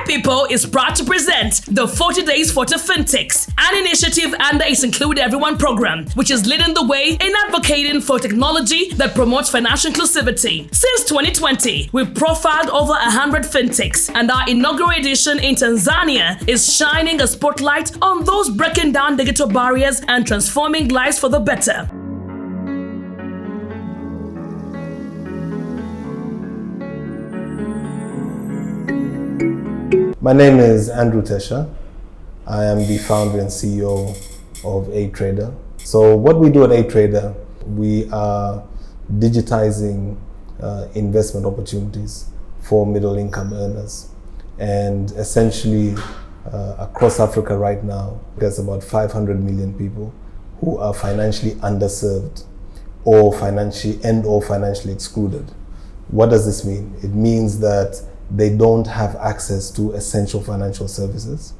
People is proud to present the 40 Days for Fintechs, an initiative under its Include Everyone program, which is leading the way in advocating for technology that promotes financial inclusivity. Since 2020, we've profiled over 100 fintechs, and our inaugural edition in Tanzania is shining a spotlight on those breaking down digital barriers and transforming lives for the better. My name is Andrew Tesha. I am the founder and CEO of A-Trader. So what we do at A-Trader, we are digitizing investment opportunities for middle income earners. And essentially across Africa right now, there's about 500 million people who are financially underserved or financially excluded. What does this mean? It means that they don't have access to essential financial services.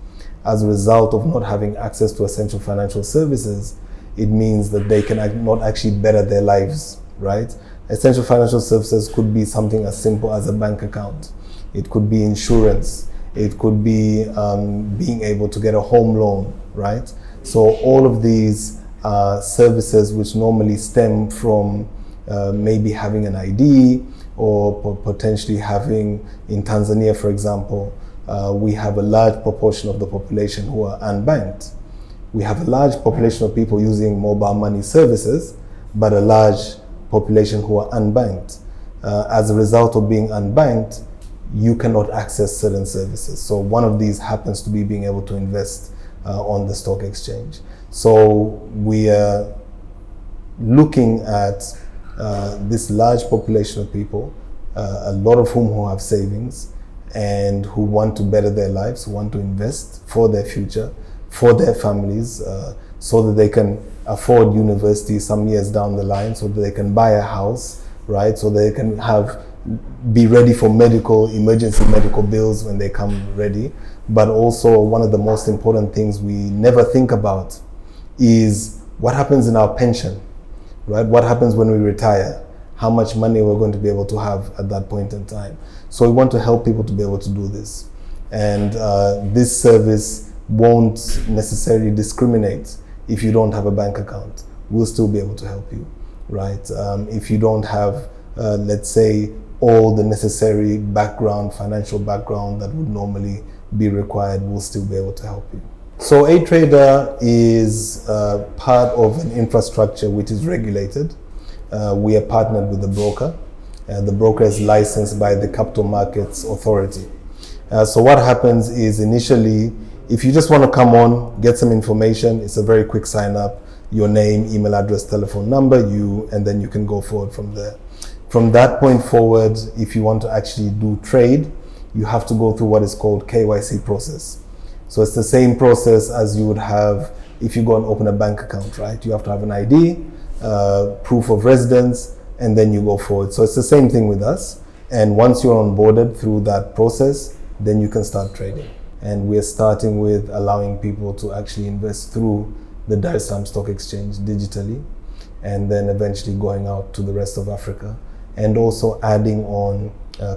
As a result of not having access to essential financial services, it means that they can not actually better their lives, right? Essential financial services could be something as simple as a bank account. It could be insurance. It could be being able to get a home loan, right? So all of these services which normally stem from maybe having an ID, or potentially having, in Tanzania, for example, we have a large proportion of the population who are unbanked. We have a large population of people using mobile money services, but a large population who are unbanked. As a result of being unbanked, you cannot access certain services. So one of these happens to be being able to invest on the stock exchange. So we are looking at this large population of people, a lot of whom have savings and who want to better their lives, who want to invest for their future, for their families, so that they can afford university some years down the line, so that they can buy a house, right? So they can be ready for emergency medical bills when they come ready. But also one of the most important things we never think about is what happens in our pension. Right? What happens when we retire? How much money we're going to be able to have at that point in time. So we want to help people to be able to do this. And this service won't necessarily discriminate if you don't have a bank account. We'll still be able to help you, right? If you don't have, let's say, all the necessary financial background that would normally be required, we'll still be able to help you. So A-Trader is part of an infrastructure which is regulated. We are partnered with the broker. The broker is licensed by the Capital Markets Authority. So what happens is initially, if you just want to come on, get some information, it's a very quick sign up, your name, email address, telephone number, and then you can go forward from there. From that point forward, if you want to actually do trade, you have to go through what is called KYC process. So it's the same process as you would have if you go and open a bank account, right? You have to have an ID, proof of residence, and then you go forward. So it's the same thing with us. And once you're onboarded through that process, then you can start trading. And we're starting with allowing people to actually invest through the Dar es Salaam Stock Exchange digitally, and then eventually going out to the rest of Africa, and also adding on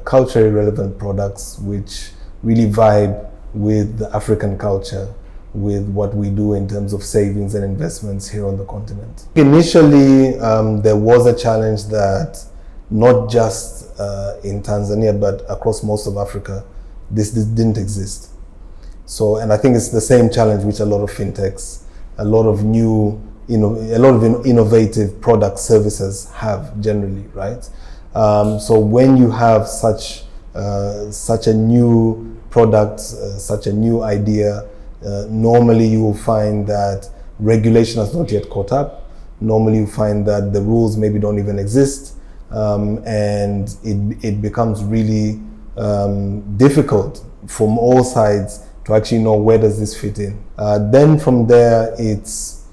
culturally relevant products which really vibe with the African culture, with what we do in terms of savings and investments here on the continent. Initially, there was a challenge that not just in Tanzania, but across most of Africa, this didn't exist. So, and I think it's the same challenge which a lot of fintechs, a lot of innovative product services have generally, right? So when you have such a new product, such a new idea, normally you will find that regulation has not yet caught up. Normally you find that the rules maybe don't even exist, and it becomes really difficult from all sides to actually know where does this fit in. Then from there, it's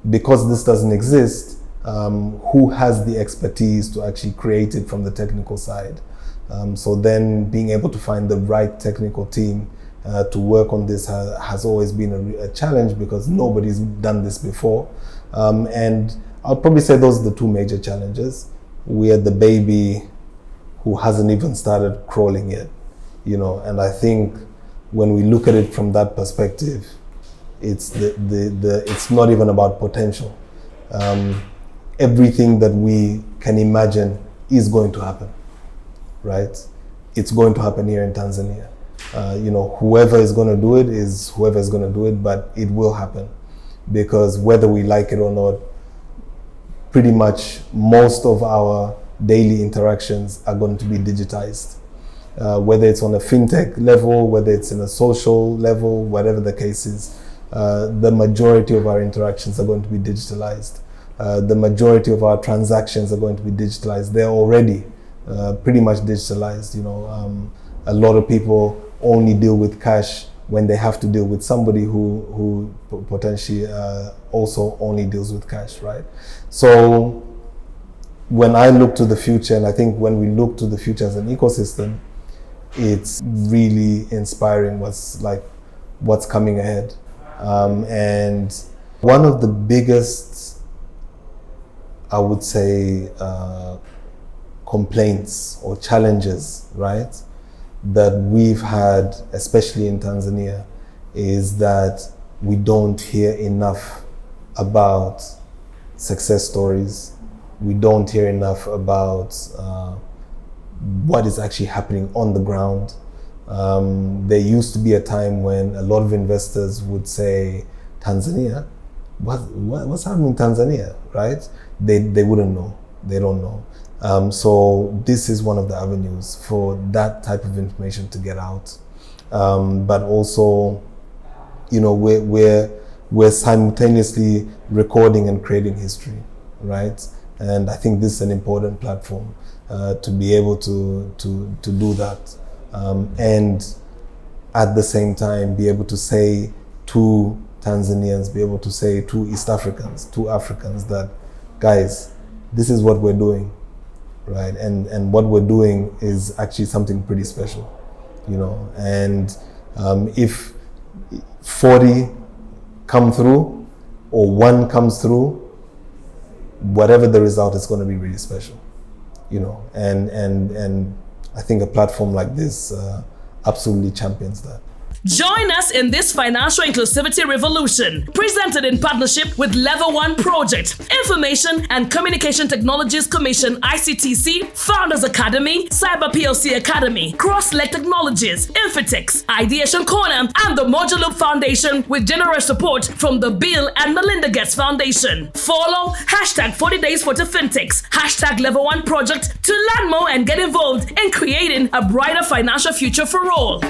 because this doesn't exist, who has the expertise to actually create it from the technical side. So then being able to find the right technical team to work on this has always been a challenge, because nobody's done this before. And I'll probably say those are the two major challenges. We are the baby who hasn't even started crawling yet, and I think when we look at it from that perspective, it's it's not even about potential. Everything that we can imagine is going to happen, right? It's going to happen here in Tanzania. Whoever is going to do it is whoever is going to do it, but it will happen, because whether we like it or not, pretty much most of our daily interactions are going to be digitized. Whether it's on a fintech level, whether it's in a social level, whatever the case is, the majority of our interactions are going to be digitalized. The majority of our transactions are going to be digitalized. They're already pretty much digitalized. A lot of people only deal with cash when they have to deal with somebody who potentially also only deals with cash, right? So when I look to the future, and I think when we look to the future as an ecosystem, it's really inspiring what's coming ahead. And one of the biggest, I would say, complaints or challenges, right, that we've had, especially in Tanzania, is that we don't hear enough about success stories. We don't hear enough about what is actually happening on the ground. There used to be a time when a lot of investors would say, Tanzania? What's happening in Tanzania, right? They wouldn't know. They don't know. So this is one of the avenues for that type of information to get out. But also, we're simultaneously recording and creating history, right? And I think this is an important platform to be able to do that. And at the same time, be able to say to Tanzanians, be able to say to East Africans, to Africans that, guys, this is what we're doing, right? And what we're doing is actually something pretty special, and if 40 come through or one comes through, whatever the result is going to be really special, and I think a platform like this absolutely champions that. Join us in this financial inclusivity revolution, presented in partnership with Level 1 Project, Information and Communication Technologies Commission ICTC, Founders Academy, Cyber PLC Academy, Cross-Leg Technologies, Infotix, Ideation Corner, and the Moduloop Foundation, with generous support from the Bill and Melinda Gates Foundation. Follow #40 Days for the Fintechs, #Level 1 Project to learn more and get involved in creating a brighter financial future for all.